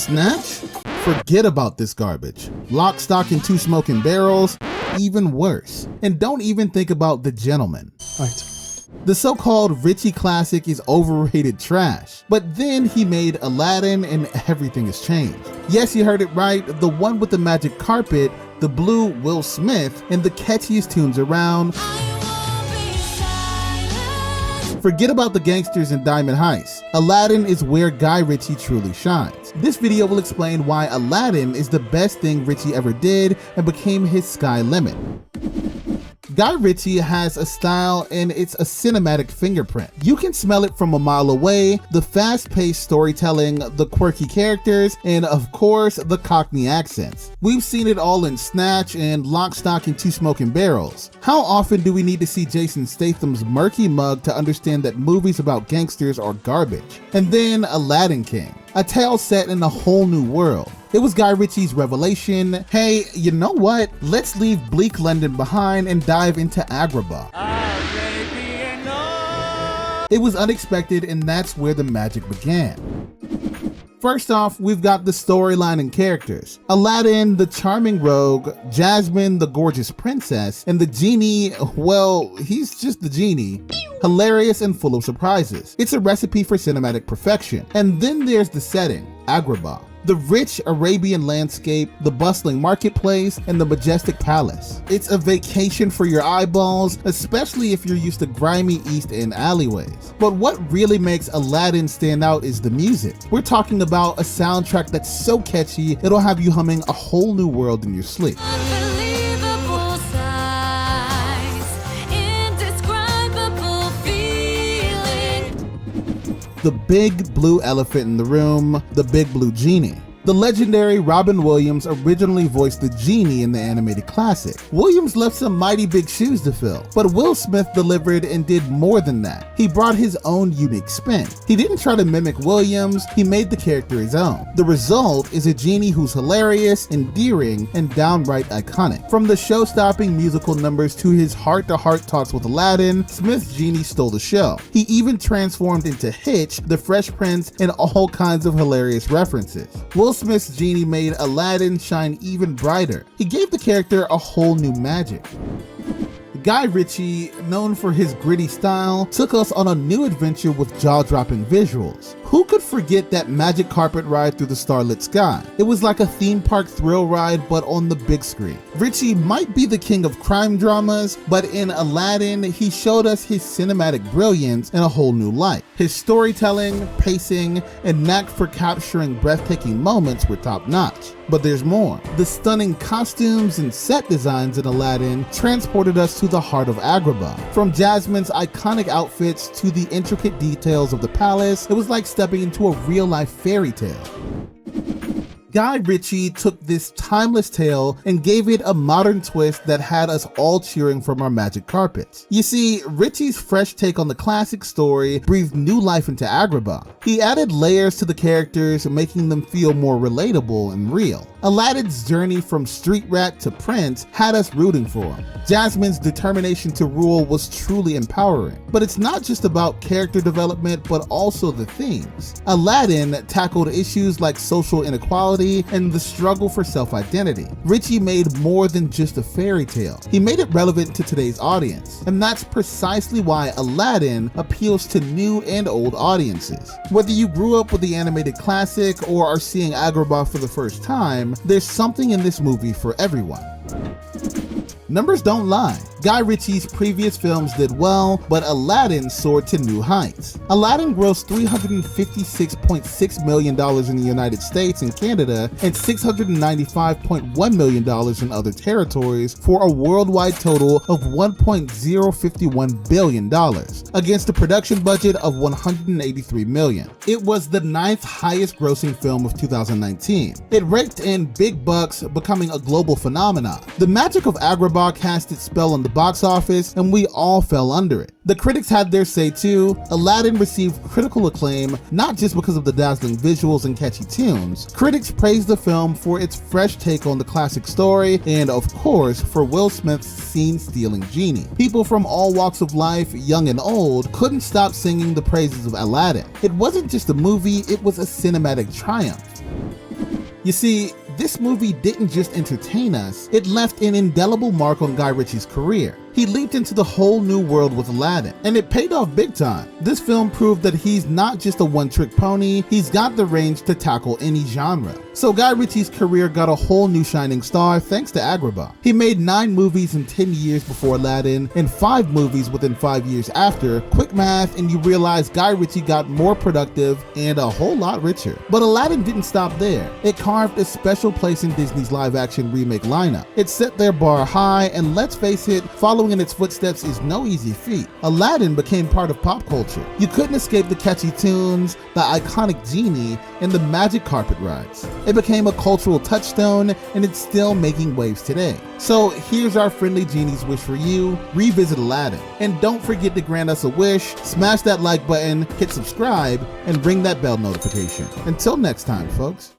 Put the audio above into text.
Snatch? Forget about this garbage. Lock, Stock, and Two Smoking Barrels? Even worse. And don't even think about The Gentleman. Right. The so-called Ritchie classic is overrated trash, but then he made Aladdin and everything has changed. Yes, you heard it right, the one with the magic carpet, the blue Will Smith, and the catchiest tunes around. Forget about the gangsters in Diamond Heist. Aladdin is where Guy Ritchie truly shines. This video will explain why Aladdin is the best thing Ritchie ever did and became his sky limit. Guy Ritchie has a style and it's a cinematic fingerprint. You can smell it from a mile away, the fast-paced storytelling, the quirky characters, and of course, the Cockney accents. We've seen it all in Snatch and Lock, Stock, and Two Smoking Barrels. How often do we need to see Jason Statham's murky mug to understand that movies about gangsters are garbage? And then Aladdin King, a tale set in a whole new world. It was Guy Ritchie's revelation. Hey, you know what? Let's leave bleak London behind and dive into Agrabah. It was unexpected, and that's where the magic began. First off, we've got the storyline and characters. Aladdin, the charming rogue, Jasmine, the gorgeous princess, and the genie, well, he's just the genie. Hilarious and full of surprises. It's a recipe for cinematic perfection. And then there's the setting, Agrabah. The rich Arabian landscape, the bustling marketplace, and the majestic palace. It's a vacation for your eyeballs, especially if you're used to grimy East End alleyways. But what really makes Aladdin stand out is the music. We're talking about a soundtrack that's so catchy, it'll have you humming a whole new world in your sleep. The big blue elephant in the room, the big blue genie. The legendary Robin Williams originally voiced the genie in the animated classic. Williams left some mighty big shoes to fill, but Will Smith delivered and did more than that. He brought his own unique spin. He didn't try to mimic Williams, he made the character his own. The result is a genie who's hilarious, endearing, and downright iconic. From the show-stopping musical numbers to his heart-to-heart talks with Aladdin, Smith's genie stole the show. He even transformed into Hitch, the Fresh Prince, and all kinds of hilarious references. Will Smith's genie made Aladdin shine even brighter. He gave the character a whole new magic. Guy Ritchie, known for his gritty style, took us on a new adventure with jaw-dropping visuals. Who could forget that magic carpet ride through the starlit sky? It was like a theme park thrill ride, but on the big screen. Ritchie might be the king of crime dramas, but in Aladdin, he showed us his cinematic brilliance in a whole new light. His storytelling, pacing, and knack for capturing breathtaking moments were top-notch. But there's more. The stunning costumes and set designs in Aladdin transported us to the heart of Agrabah. From Jasmine's iconic outfits to the intricate details of the palace, it was like stepping into a real-life fairy tale. Guy Ritchie took this timeless tale and gave it a modern twist that had us all cheering from our magic carpets. You see, Ritchie's fresh take on the classic story breathed new life into Agrabah. He added layers to the characters, making them feel more relatable and real. Aladdin's journey from street rat to prince had us rooting for him. Jasmine's determination to rule was truly empowering. But it's not just about character development, but also the themes. Aladdin tackled issues like social inequality and the struggle for self-identity. Ritchie made more than just a fairy tale. He made it relevant to today's audience. And that's precisely why Aladdin appeals to new and old audiences. Whether you grew up with the animated classic or are seeing Agrabah for the first time, there's something in this movie for everyone. Numbers don't lie. Guy Ritchie's previous films did well, but Aladdin soared to new heights. Aladdin grossed $356.6 million in the United States and Canada and $695.1 million in other territories for a worldwide total of $1.051 billion, against a production budget of $183 million. It was the 9th highest grossing film of 2019. It raked in big bucks, becoming a global phenomenon. The magic of Agrabah cast its spell on the box office, and we all fell under it. The critics had their say too. Aladdin received critical acclaim, not just because of the dazzling visuals and catchy tunes. Critics praised the film for its fresh take on the classic story, and of course, for Will Smith's scene-stealing genie. People from all walks of life, young and old, couldn't stop singing the praises of Aladdin. It wasn't just a movie, it was a cinematic triumph. You see, this movie didn't just entertain us, it left an indelible mark on Guy Ritchie's career. He leaped into the whole new world with Aladdin, and it paid off big time. This film proved that he's not just a one-trick pony, he's got the range to tackle any genre. So Guy Ritchie's career got a whole new shining star thanks to Agrabah. He made 9 movies in 10 years before Aladdin, and 5 movies within 5 years after. Quick math, and you realize Guy Ritchie got more productive and a whole lot richer. But Aladdin didn't stop there. It carved a special place in Disney's live-action remake lineup. It set their bar high, and let's face it, following in its footsteps is no easy feat. Aladdin became part of pop culture. You couldn't escape the catchy tunes, the iconic genie, and the magic carpet rides. It became a cultural touchstone, and it's still making waves today. So here's our friendly genie's wish for you: revisit Aladdin. And don't forget to grant us a wish, smash that like button, hit subscribe, and ring that bell notification. Until next time, folks.